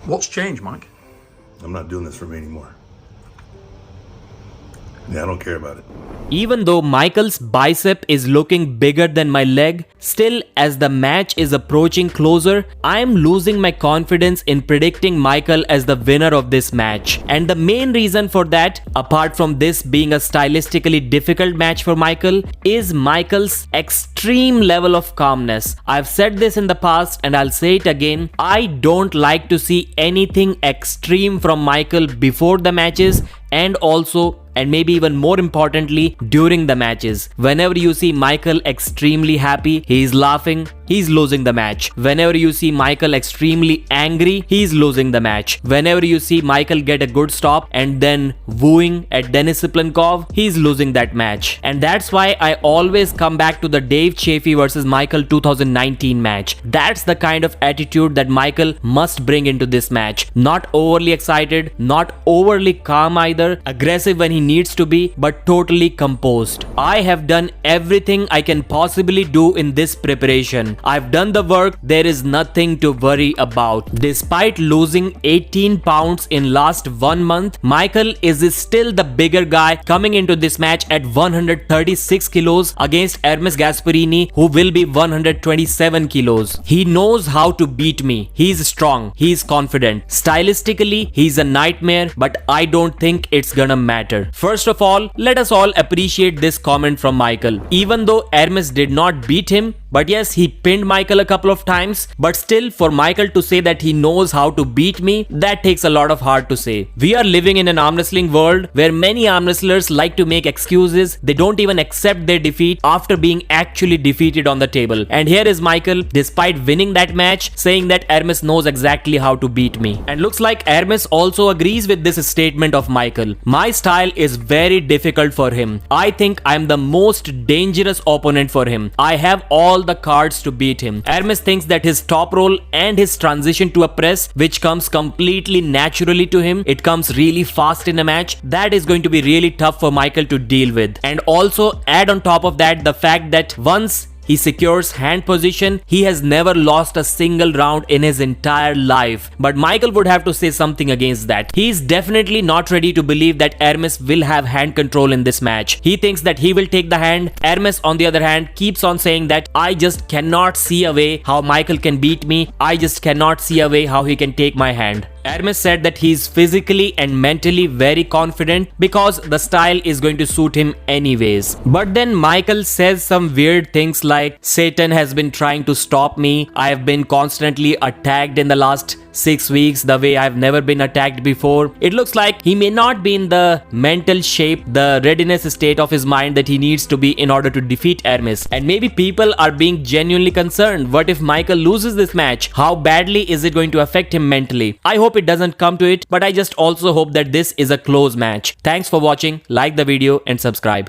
What's changed, Mike? I'm not doing this for me anymore. Yeah, I don't care about it. Even though Michael's bicep is looking bigger than my leg, still as the match is approaching closer, I am losing my confidence in predicting Michael as the winner of this match. And the main reason for that, apart from this being a stylistically difficult match for Michael, is Michael's extreme level of calmness. I've said this in the past and I'll say it again. I don't like to see anything extreme from Michael before the matches, and also, and maybe even more importantly, during the matches. Whenever you see Michael extremely happy, he's laughing, he's losing the match. Whenever you see Michael extremely angry, he's losing the match. Whenever you see Michael get a good stop and then wooing at Denis Siplankov, he's losing that match. And that's why I always come back to the Dave Chaffee versus Michael 2019 match. That's the kind of attitude that Michael must bring into this match. Not overly excited, not overly calm either, aggressive when he needs to be, but totally composed. I have done everything I can possibly do in this preparation. I've done the work, there is nothing to worry about. Despite losing 18 pounds in last 1 month, Michael is still the bigger guy coming into this match at 136 kilos against Hermes Gasparini, who will be 127 kilos. He knows how to beat me. He's strong, he's confident. Stylistically, he's a nightmare, but I don't think it's gonna matter. First of all, let us all appreciate this comment from Michael. Even though Hermes did not beat him, but yes, he pinned Michael a couple of times, but still for Michael to say that he knows how to beat me, that takes a lot of heart to say. We are living in an arm wrestling world where many arm wrestlers like to make excuses. They don't even accept their defeat after being actually defeated on the table. And here is Michael, despite winning that match, saying that Hermes knows exactly how to beat me. And looks like Hermes also agrees with this statement of Michael. My style is very difficult for him. I think I'm the most dangerous opponent for him. I have all the cards to beat him. Hermes thinks that his top roll and his transition to a press, which comes completely naturally to him, it comes really fast in a match, that is going to be really tough for Michael to deal with. And also add on top of that the fact that once he secures hand position, he has never lost a single round in his entire life. But Michael would have to say something against that. He's definitely not ready to believe that Hermes will have hand control in this match. He thinks that he will take the hand. Hermes, on the other hand, keeps on saying that I just cannot see a way how Michael can beat me. I just cannot see a way how he can take my hand. Hermes said that he's physically and mentally very confident because the style is going to suit him anyways. But then Michael says some weird things like, Satan has been trying to stop me. I have been constantly attacked in the last 6 weeks the way I've never been attacked before. It looks like he may not be in the mental shape, the readiness state of his mind that he needs to be in order to defeat Hermes. And maybe people are being genuinely concerned. What if Michael loses this match? How badly is it going to affect him mentally? I hope it doesn't come to it, but I just also hope that this is a close match. Thanks for watching, like the video and subscribe.